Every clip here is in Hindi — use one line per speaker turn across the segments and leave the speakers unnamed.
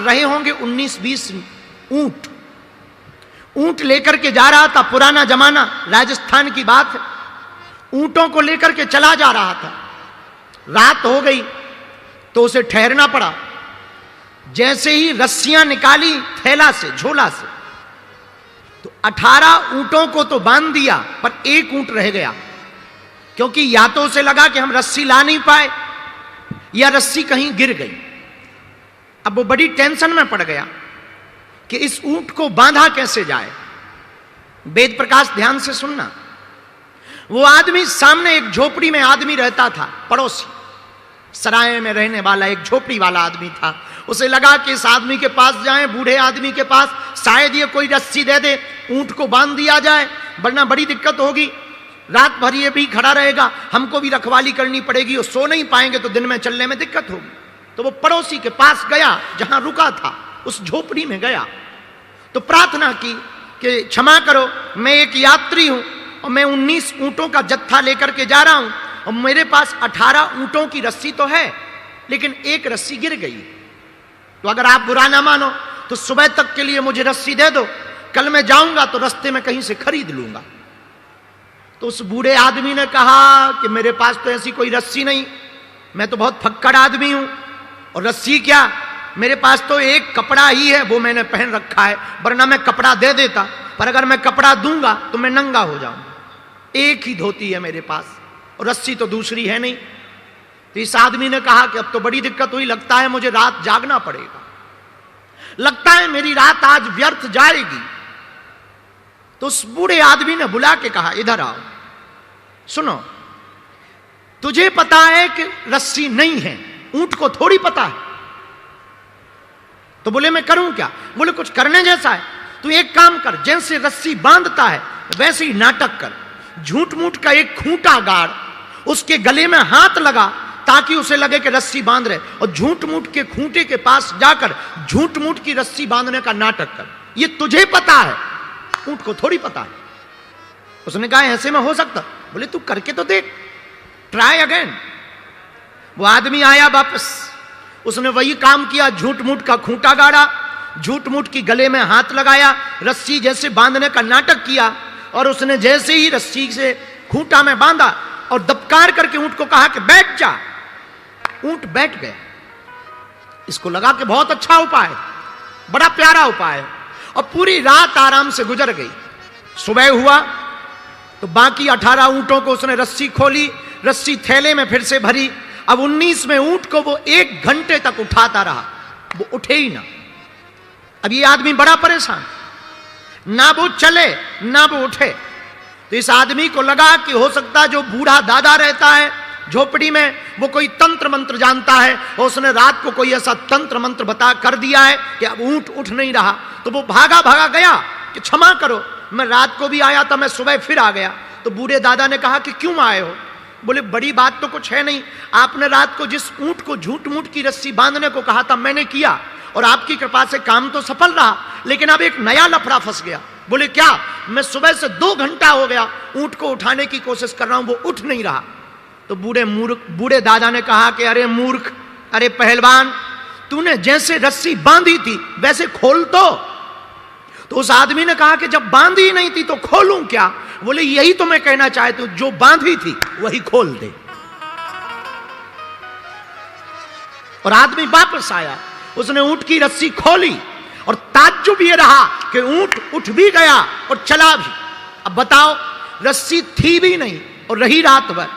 रहे होंगे 19-20 ऊंट। ऊंट लेकर के जा रहा था, पुराना जमाना, राजस्थान की बात है। ऊंटों को लेकर के चला जा रहा था। रात हो गई तो उसे ठहरना पड़ा। जैसे ही रस्सियां निकाली थैला से, झोला से, तो 18 ऊंटों को तो बांध दिया, पर एक ऊंट रह गया। क्योंकि या तो उसे लगा कि हम रस्सी ला नहीं पाए, या रस्सी कहीं गिर गई। अब वो बड़ी टेंशन में पड़ गया कि इस ऊंट को बांधा कैसे जाए। वेद प्रकाश ध्यान से सुनना। वो आदमी, सामने एक झोपड़ी में आदमी रहता था, पड़ोसी, सराय में रहने वाला एक झोपड़ी वाला आदमी था। उसे लगा कि इस आदमी के पास जाएं, बूढ़े आदमी के पास, शायद ये कोई रस्सी दे दे, ऊंट को बांध दिया जाए, वरना बड़ी दिक्कत होगी। रात भर ये भी खड़ा रहेगा, हमको भी रखवाली करनी पड़ेगी, और सो नहीं पाएंगे तो दिन में चलने में दिक्कत होगी। तो वो पड़ोसी के पास गया, जहां रुका था, उस झोपड़ी में गया, तो प्रार्थना की कि क्षमा करो, मैं एक यात्री हूं और मैं 19 ऊंटों का जत्था लेकर के जा रहा हूं, और मेरे पास 18 ऊंटों की रस्सी तो है, लेकिन एक रस्सी गिर गई। तो अगर आप बुरा ना मानो तो सुबह तक के लिए मुझे रस्सी दे दो, कल मैं जाऊंगा तो रास्ते में कहीं से खरीद लूंगा। तो उस बूढ़े आदमी ने कहा कि मेरे पास तो ऐसी कोई रस्सी नहीं, मैं तो बहुत फक्कड़ आदमी हूं, और रस्सी क्या, मेरे पास तो एक कपड़ा ही है, वो मैंने पहन रखा है, वरना मैं कपड़ा दे देता, पर अगर मैं कपड़ा दूंगा तो मैं नंगा हो जाऊंगा। एक ही धोती है मेरे पास, और रस्सी तो दूसरी है नहीं। तो इस आदमी ने कहा कि अब तो बड़ी दिक्कत हुई, लगता है मुझे रात जागना पड़ेगा, लगता है मेरी रात आज व्यर्थ जाएगी। तो उस बूढ़े आदमी ने बुला के कहा, इधर आओ, सुनो, तुझे पता है कि रस्सी नहीं है, ऊंट को थोड़ी पता है। तो बोले मैं करूं क्या? बोले कुछ करने जैसा है, तू एक काम कर, जैसे रस्सी बांधता है वैसे ही नाटक कर, झूठ मूठ का एक खूंटा गाड़, उसके गले में हाथ लगा ताकि उसे लगे कि रस्सी बांध रहे, और झूठ मूठ के खूंटे के पास जाकर झूठ मूठ की रस्सी बांधने का नाटक कर। ये तुझे पता है, ऊंट को थोड़ी पता है। उसने कहा ऐसे में हो सकता? बोले तू करके तो देख, ट्राई अगेन। वो आदमी आया वापस, उसने वही काम किया, झूठ मूठ का खूंटा गाड़ा, झूठ मूठ की गले में हाथ लगाया, रस्सी जैसे बांधने का नाटक किया, और उसने जैसे ही रस्सी से खूंटा में बांधा और दबकार करके ऊंट को कहा कि बैठ जा, ऊंट बैठ गया। इसको लगा कि बहुत अच्छा उपाय, बड़ा प्यारा उपाय, और पूरी रात आराम से गुजर गई। सुबह हुआ तो बाकी 18 ऊंटों को उसने रस्सी खोली, रस्सी थैले में फिर से भरी। अब 19वें ऊंट को वो 1 घंटे तक उठाता रहा, वो उठे ही ना। अब ये आदमी बड़ा परेशान, ना वो चले ना वो उठे। तो इस आदमी को लगा कि हो सकता है जो बूढ़ा दादा रहता है झोपड़ी में, वो कोई तंत्र मंत्र जानता है, और उसने रात को कोई ऐसा तंत्र मंत्र बता कर दिया है कि अब ऊंट उठ नहीं रहा। तो वो भागा भागा गया कि क्षमा करो, मैं रात को भी आया था, मैं सुबह फिर आ गया। तो बूढ़े दादा ने कहा कि क्यों आए हो? बोले बड़ी बात तो कुछ है नहीं, आपने रात को जिस ऊंट को झूठ मूठ की रस्सी बांधने को कहा था मैंने किया, और आपकी कृपा से काम तो सफल रहा, लेकिन अब एक नया लफड़ा फंस गया। बोले क्या? मैं सुबह से 2 घंटा हो गया ऊंट को उठाने की कोशिश कर रहा हूं, वो उठ नहीं रहा। तो बूढ़े दादा ने कहा कि अरे मूर्ख, अरे पहलवान, तूने जैसे रस्सी बांधी थी वैसे खोल तो उस आदमी ने कहा कि जब बांधी ही नहीं थी तो खोलूं क्या? बोले यही तो मैं कहना चाहती हूं, जो बांधी थी वही खोल दे। और आदमी वापस आया, उसने ऊंट की रस्सी खोली, और ताज्जुब ये रहा कि ऊंट उठ भी गया और चला भी। अब बताओ, रस्सी थी भी नहीं और रही रात भर,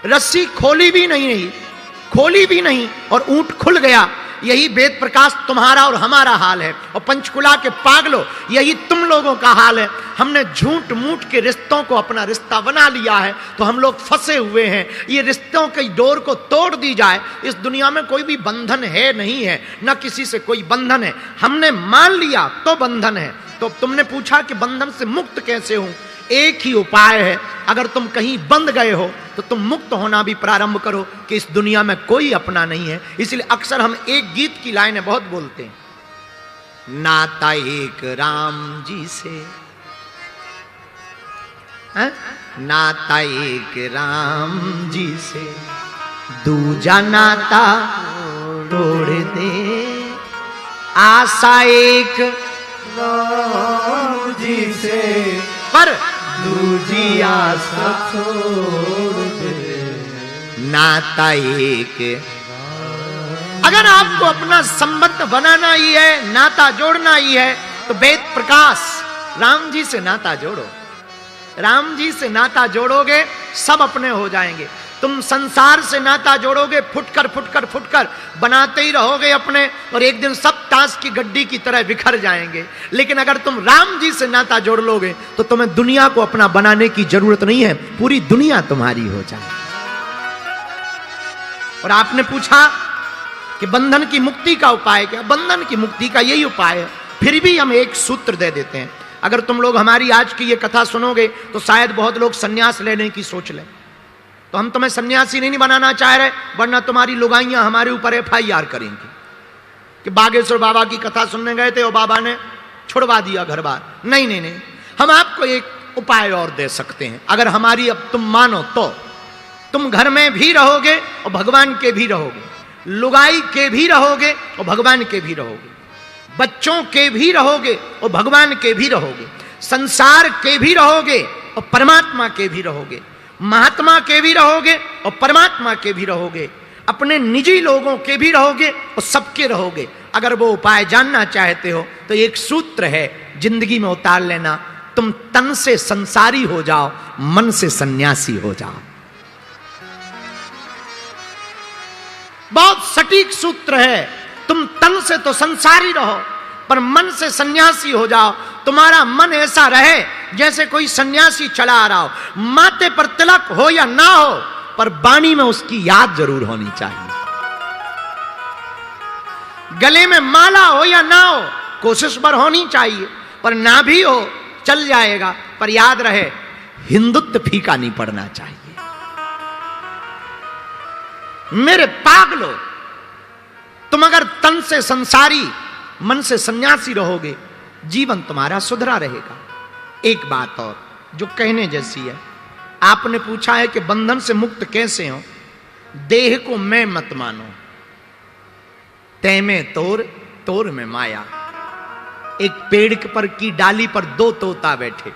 रस्सी खोली भी नहीं और ऊंट खुल गया। यही वेद प्रकाश तुम्हारा और हमारा हाल है, और पंचकुला के पागलों, यही तुम लोगों का हाल है। हमने झूठ मूठ के रिश्तों को अपना रिश्ता बना लिया है, तो हम लोग फंसे हुए हैं। ये रिश्तों की डोर को तोड़ दी जाए। इस दुनिया में कोई भी बंधन है नहीं है, न किसी से कोई बंधन है। हमने मान लिया तो बंधन है। तो तुमने पूछा कि बंधन से मुक्त कैसे हूं? एक ही उपाय है, अगर तुम कहीं बंध गए हो तो तुम मुक्त होना भी प्रारंभ करो कि इस दुनिया में कोई अपना नहीं है। इसलिए अक्सर हम एक गीत की लाइनें बहुत बोलते हैं, नाता एक राम जी से है? नाता एक राम जी से दूजा नाता तोड़ दे, आशा एक
राम जी से,
पर
दूजी आशा छोड़ दे।
नाता एक। अगर आपको अपना संबंध बनाना ही है, नाता जोड़ना ही है, तो वेद प्रकाश राम जी से नाता जोड़ो। राम जी से नाता जोड़ोगे, सब अपने हो जाएंगे। तुम संसार से नाता जोड़ोगे, फुटकर फुटकर फुटकर बनाते ही रहोगे अपने, और एक दिन सब ताश की गड्डी की तरह बिखर जाएंगे। लेकिन अगर तुम राम जी से नाता जोड़ लोगे, तो तुम्हें दुनिया को अपना बनाने की जरूरत नहीं है, पूरी दुनिया तुम्हारी हो जाएगी। और आपने पूछा कि बंधन की मुक्ति का उपाय क्या? बंधन की मुक्ति का यही उपाय है। फिर भी हम एक सूत्र दे देते हैं। अगर तुम लोग हमारी आज की ये कथा सुनोगे, तो शायद बहुत लोग सन्यास लेने की सोच लें। तो हम तुम्हें सन्यासी नहीं बनाना चाह रहे, वरना तुम्हारी लुगाइयां हमारे ऊपर FIR करेंगी कि बागेश्वर बाबा की कथा सुनने गए थे और बाबा ने छुड़वा दिया घर बार। नहीं नहीं नहीं, हम आपको एक उपाय और दे सकते हैं। अगर हमारी अब तुम मानो तो तुम घर में भी रहोगे और भगवान के भी रहोगे, लुगाई के भी रहोगे और भगवान के भी रहोगे, बच्चों के भी रहोगे और भगवान के भी रहोगे, संसार के भी रहोगे और परमात्मा के भी रहोगे, महात्मा के भी रहोगे और परमात्मा के भी रहोगे, अपने निजी लोगों के भी रहोगे और सबके रहोगे। अगर वो उपाय जानना चाहते हो तो एक सूत्र है, जिंदगी में उतार लेना। तुम तन से संसारी हो जाओ, मन से सन्यासी हो जाओ। बहुत सटीक सूत्र है। तुम तन से तो संसारी रहो, पर मन से सन्यासी हो जाओ। तुम्हारा मन ऐसा रहे जैसे कोई सन्यासी चला आ रहा हो। माथे पर तिलक हो या ना हो, पर वाणी में उसकी याद जरूर होनी चाहिए। गले में माला हो या ना हो, कोशिश पर होनी चाहिए, पर ना भी हो चल जाएगा, पर याद रहे हिंदुत्व फीका नहीं पड़ना चाहिए। मेरे पागलो, तुम अगर तन से संसारी मन से सन्यासी रहोगे, जीवन तुम्हारा सुधरा रहेगा। एक बात और जो कहने जैसी है, आपने पूछा है कि बंधन से मुक्त कैसे हो। देह को मैं मत मानो, तै में तोर तोर में माया। एक पेड़ पर की डाली पर दो तोता बैठे।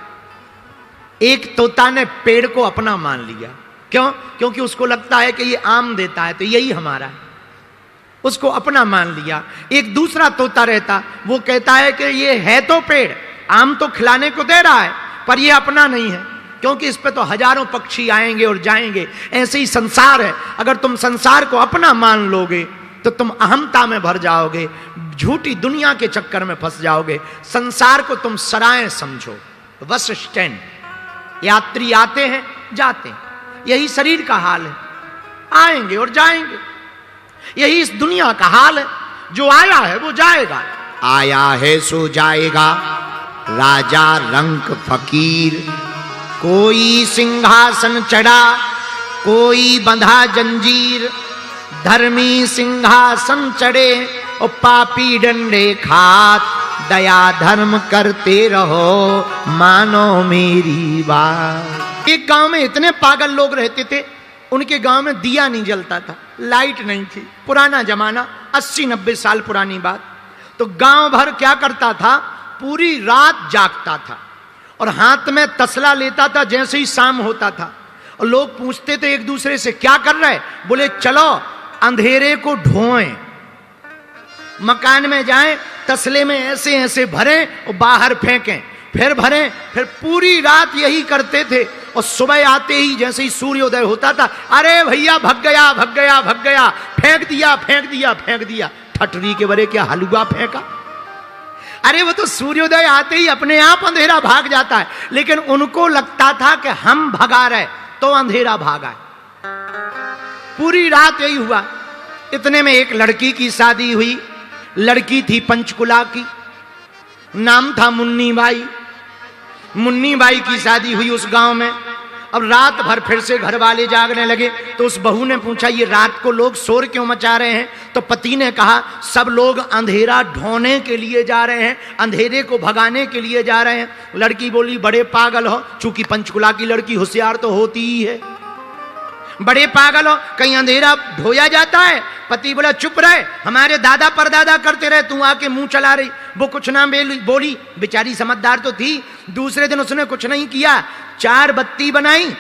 एक तोता ने पेड़ को अपना मान लिया। क्यों? क्योंकि उसको लगता है कि ये आम देता है तो यही हमारा है, उसको अपना मान लिया। एक दूसरा तोता रहता, वो कहता है कि ये है तो पेड़, आम तो खिलाने को दे रहा है, पर ये अपना नहीं है, क्योंकि इस पे तो हजारों पक्षी आएंगे और जाएंगे। ऐसे ही संसार है। अगर तुम संसार को अपना मान लोगे तो तुम अहमता में भर जाओगे, झूठी दुनिया के चक्कर में फंस जाओगे। संसार को तुम सराय समझो, बस स्टैंड। यात्री आते हैं जाते हैं, यही शरीर का हाल है, आएंगे और जाएंगे। यही इस दुनिया का हाल है, जो आया है वो जाएगा। आया है सो जाएगा, राजा रंक फकीर। कोई सिंहासन चढ़ा, कोई बंधा जंजीर। धर्मी सिंहासन चढ़े और पापी डंडे खात। दया धर्म करते रहो, मानो मेरी बात। एक गांव में इतने पागल लोग रहते थे, उनके गांव में दिया नहीं जलता था, लाइट नहीं थी। पुराना जमाना, 80-90 साल पुरानी बात। तो गांव भर क्या करता था, पूरी रात जागता था और हाथ में तसला लेता था जैसे ही शाम होता था। और लोग पूछते थे एक दूसरे से, क्या कर रहे? बोले चलो अंधेरे को ढोएं, मकान में जाएं, तसले में ऐसे ऐसे भरें और बाहर फेंकें, फिर भरें, फिर पूरी रात यही करते थे। और सुबह आते ही जैसे ही सूर्योदय होता था, अरे भैया भग गया भग गया भग गया, फेंक दिया फेंक दिया फेंक दिया। ठटरी के बरे क्या हलवा फेंका? अरे वो तो सूर्योदय आते ही अपने आप अंधेरा भाग जाता है, लेकिन उनको लगता था कि हम भगा रहे तो अंधेरा भागा। पूरी रात यही हुआ। इतने में एक लड़की की शादी हुई। लड़की थी पंचकुला की, नाम था मुन्नी बाई। मुन्नी बाई की शादी हुई उस गांव में। अब रात भर फिर से घर वाले जागने लगे, तो उस बहू ने पूछा, ये रात को लोग शोर क्यों मचा रहे हैं? तो पति ने कहा, सब लोग अंधेरा ढोने के लिए जा रहे हैं, अंधेरे को भगाने के लिए जा रहे हैं। लड़की बोली, बड़े पागल हो, चूंकि पंचकुला की लड़की होशियार तो होती ही है। बड़े पागल हो, कहीं अंधेरा ढोया जाता है? पति बोला चुप रहे, हमारे दादा परदादा करते रहे, तू आके मुंह चला रही। वो कुछ ना बोली, बेचारी समझदार तो थी। दूसरे दिन उसने कुछ नहीं किया, 4 बत्ती बनाई,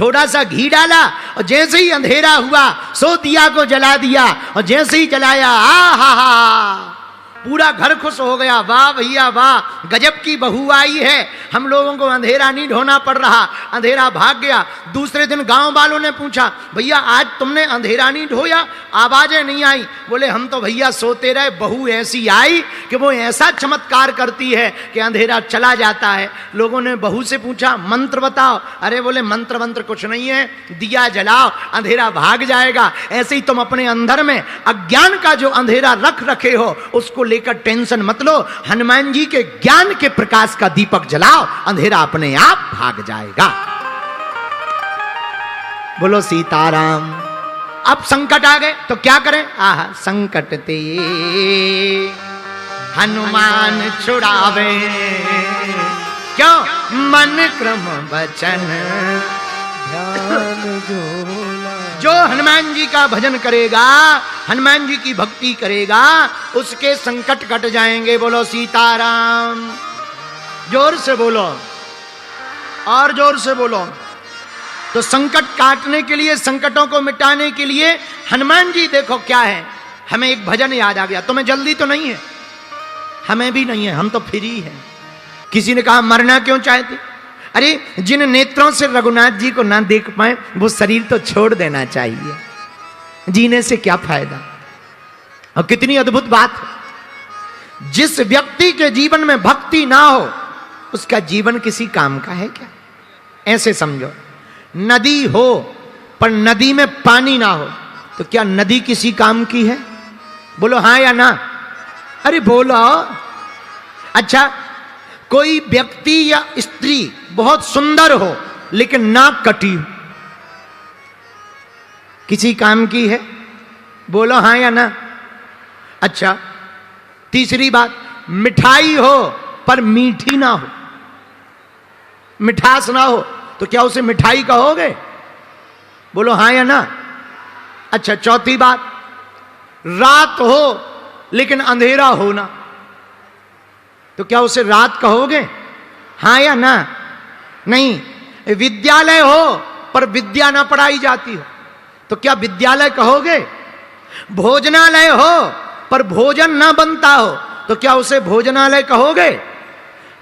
थोड़ा सा घी डाला, और जैसे ही अंधेरा हुआ सो दिया को जला दिया, और जैसे ही जलाया हा पूरा घर खुश हो गया। वाह भैया वाह, गजब की बहू आई है, हम लोगों को अंधेरा नहीं ढोना पड़ रहा, अंधेरा भाग गया। दूसरे दिन गांव वालों ने पूछा, भैया आज तुमने अंधेरा नहीं ढोया, आवाजें नहीं आई? बोले हम तो भैया सोते रहे, बहू ऐसी आई कि वो ऐसा चमत्कार करती है कि अंधेरा चला जाता है। लोगों ने बहू से पूछा मंत्र बताओ। अरे बोले मंत्र वंत्र कुछ नहीं है, दिया जलाओ अंधेरा भाग जाएगा। ऐसे ही तुम अपने अंदर में अज्ञान का जो अंधेरा रख रखे हो उसको लेकर टेंशन मत लो, हनुमान जी के ज्ञान के प्रकाश का दीपक जलाओ, अंधेरा अपने आप भाग जाएगा। बोलो सीताराम। अब संकट आ गए तो क्या करें? आह संकट ते हनुमान छुड़ावे, क्यों? मन क्रम वचन
ध्यान
जो हनुमान जी का भजन करेगा, हनुमान जी की भक्ति करेगा, उसके संकट कट जाएंगे। बोलो सीताराम। जोर से बोलो, और जोर से बोलो। तो संकट काटने के लिए, संकटों को मिटाने के लिए हनुमान जी देखो क्या है। हमें एक भजन याद आ गया, तुम्हें जल्दी तो नहीं है, हमें भी नहीं है, हम तो फ्री हैं। किसी ने कहा मरना क्यों चाहते? अरे जिन नेत्रों से रघुनाथ जी को ना देख पाए वो शरीर तो छोड़ देना चाहिए, जीने से क्या फायदा। और कितनी अद्भुत बात है, जिस व्यक्ति के जीवन में भक्ति ना हो उसका जीवन किसी काम का है क्या? ऐसे समझो, नदी हो पर नदी में पानी ना हो तो क्या नदी किसी काम की है? बोलो हाँ या ना। अरे बोलो। अच्छा, कोई व्यक्ति या स्त्री बहुत सुंदर हो लेकिन नाक कटी हो, किसी काम की है? बोलो हाँ या ना। अच्छा, तीसरी बात, मिठाई हो पर मीठी ना हो, मिठास ना हो तो क्या उसे मिठाई कहोगे? बोलो हाँ या ना। अच्छा, चौथी बात, रात हो लेकिन अंधेरा हो ना तो क्या उसे रात कहोगे? हाँ या ना। नहीं। विद्यालय हो पर विद्या ना पढ़ाई जाती हो तो क्या विद्यालय कहोगे? भोजनालय हो पर भोजन ना बनता हो तो क्या उसे भोजनालय कहोगे?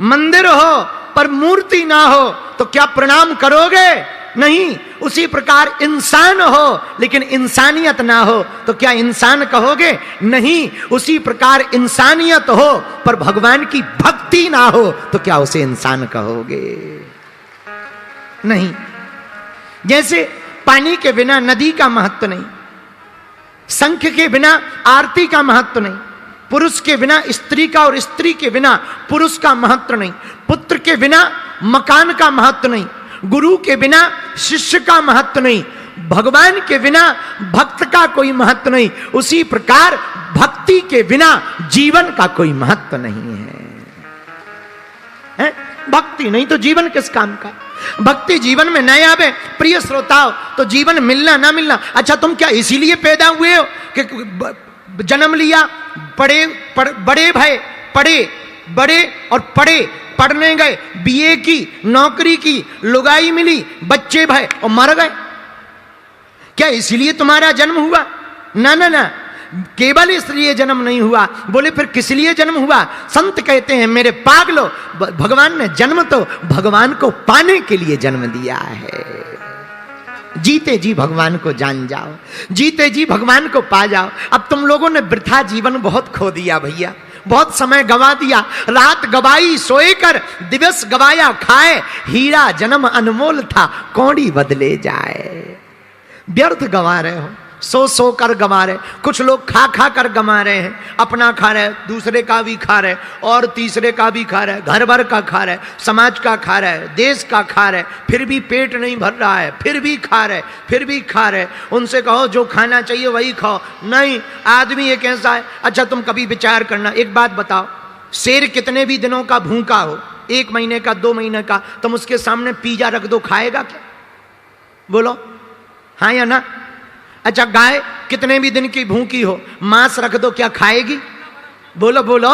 मंदिर हो पर मूर्ति ना हो तो क्या प्रणाम करोगे? नहीं। उसी प्रकार इंसान हो लेकिन इंसानियत ना हो तो क्या इंसान कहोगे? नहीं। उसी प्रकार इंसानियत हो पर भगवान की भक्ति ना हो तो क्या उसे इंसान कहोगे? नहीं। जैसे पानी के बिना नदी का महत्व नहीं, शंख के बिना आरती का महत्व नहीं, पुरुष के बिना स्त्री का और स्त्री के बिना पुरुष का महत्व नहीं, पुत्र के बिना मकान का महत्व नहीं, गुरु के बिना शिष्य का महत्व नहीं, भगवान के बिना भक्त का कोई महत्व नहीं, उसी प्रकार भक्ति के बिना जीवन का कोई महत्व नहीं है? भक्ति नहीं तो जीवन किस काम का? भक्ति जीवन में नहीं आवे प्रिय श्रोताओ तो जीवन मिलना ना मिलना। अच्छा, तुम क्या इसीलिए पैदा हुए हो कि जन्म लिया, बड़े भय, पढ़े बड़े और पढ़े, पढ़ने गए, बीए की, नौकरी की, लुगाई मिली, बच्चे भय और मर गए? क्या इसीलिए तुम्हारा जन्म हुआ? ना ना ना, केवल इसलिए जन्म नहीं हुआ। बोले फिर किस लिए जन्म हुआ? संत कहते हैं मेरे पागलो, भगवान ने जन्म तो भगवान को पाने के लिए जन्म दिया है। जीते जी भगवान को जान जाओ, जीते जी भगवान को पा जाओ। अब तुम लोगों ने वृथा जीवन बहुत खो दिया भैया, बहुत समय गवा दिया। रात गवाई सोए कर, दिवस गवाया खाए, हीरा जन्म अनमोल था कौड़ी बदले जाए। व्यर्थ गवा रहे हो, सो कर गवा रहे। कुछ लोग खा खा कर गवा रहे हैं, अपना खा रहे, दूसरे का भी खा रहे, और तीसरे का भी खा रहे, घर भर का खा रहे, समाज का खा रहे, देश का खा रहे, फिर भी पेट नहीं भर रहा है, फिर भी खा रहे, फिर भी खा रहे। उनसे कहो जो खाना चाहिए वही खाओ। नहीं, आदमी एक ऐसा है। अच्छा, तुम कभी विचार करना, एक बात बताओ, शेर कितने भी दिनों का भूखा हो, 1 महीने का, 2 महीने का, तुम उसके सामने पिज्जा रख दो, खाएगा क्या? बोलो। हाँ या ना? अच्छा, गाय कितने भी दिन की भूखी हो, मांस रख दो, क्या खाएगी? बोलो बोलो।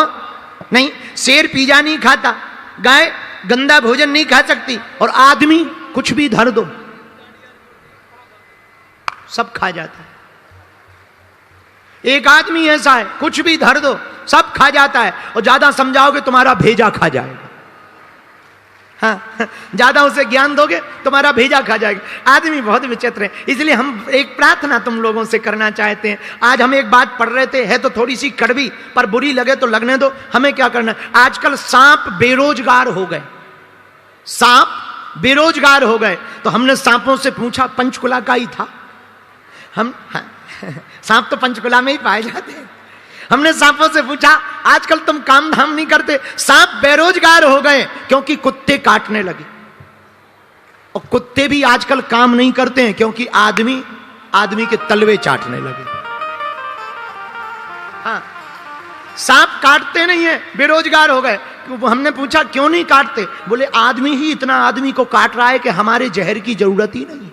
नहीं। शेर पिज़्ज़ा नहीं खाता, गाय गंदा भोजन नहीं खा सकती, और आदमी कुछ भी धर दो सब खा जाता है। एक आदमी ऐसा है, कुछ भी धर दो सब खा जाता है, और ज्यादा समझाओगे तुम्हारा भेजा खा जाएगा। हाँ, ज्यादा उसे ज्ञान दोगे तुम्हारा भेजा खा जाएगा। आदमी बहुत विचित्र है। इसलिए हम एक प्रार्थना तुम लोगों से करना चाहते हैं। आज हम एक बात पढ़ रहे थे, है तो थोड़ी सी कड़वी, पर बुरी लगे तो लगने दो। हमें क्या करना है? आजकल सांप बेरोजगार हो गए, सांप बेरोजगार हो गए। तो हमने सांपों से पूछा, पंचकुला का ही था हम, हाँ, सांप तो पंचकुला में ही पाए जाते हैं। हमने सांपों से पूछा, आजकल तुम काम धाम नहीं करते, सांप बेरोजगार हो गए क्योंकि कुत्ते काटने लगे। और कुत्ते भी आजकल काम नहीं करते हैं क्योंकि आदमी के तलवे चाटने लगे। हाँ, सांप काटते नहीं है, बेरोजगार हो गए। हमने पूछा क्यों नहीं काटते? बोले आदमी ही इतना आदमी को काट रहा है कि हमारे जहर की जरूरत ही नहीं।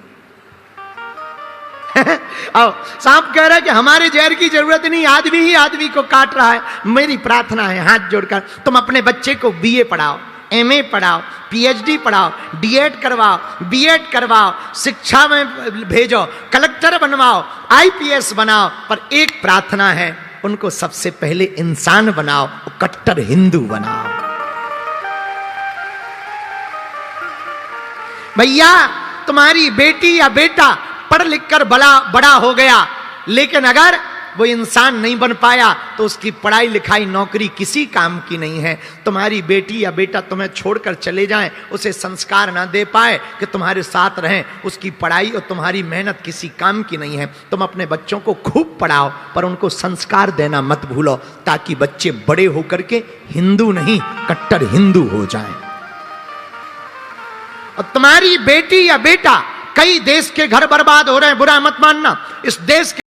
आओ, सांप कह रहा है कि हमारे जहर की जरूरत नहीं, आदमी ही आदमी को काट रहा है। मेरी प्रार्थना है हाथ जोड़कर, तुम अपने बच्चे को बीए पढ़ाओ, एमए पढ़ाओ, पीएचडी पढ़ाओ, डीएड करवाओ, बीएड करवाओ, शिक्षा में भेजो, कलेक्टर बनवाओ, आईपीएस बनाओ, पर एक प्रार्थना है, उनको सबसे पहले इंसान बनाओ, कट्टर हिंदू बनाओ। भैया, तुम्हारी बेटी या बेटा पढ़ लिख कर बड़ा हो गया, लेकिन अगर वो इंसान नहीं बन पाया तो उसकी पढ़ाई लिखाई नौकरी किसी काम की नहीं है। तुम्हारी बेटी या बेटा तुम्हें छोड़कर चले जाएं, उसे संस्कार ना दे पाए कि तुम्हारे साथ रहें, उसकी पढ़ाई और तुम्हारी मेहनत किसी काम की नहीं है। तुम अपने बच्चों को खूब पढ़ाओ, पर उनको संस्कार देना मत भूलो, ताकि बच्चे बड़े होकर के हिंदू नहीं कट्टर हिंदू हो जाएं। और तुम्हारी बेटी या बेटा, कई देश के घर बर्बाद हो रहे हैं, बुरा मत मानना, इस देश के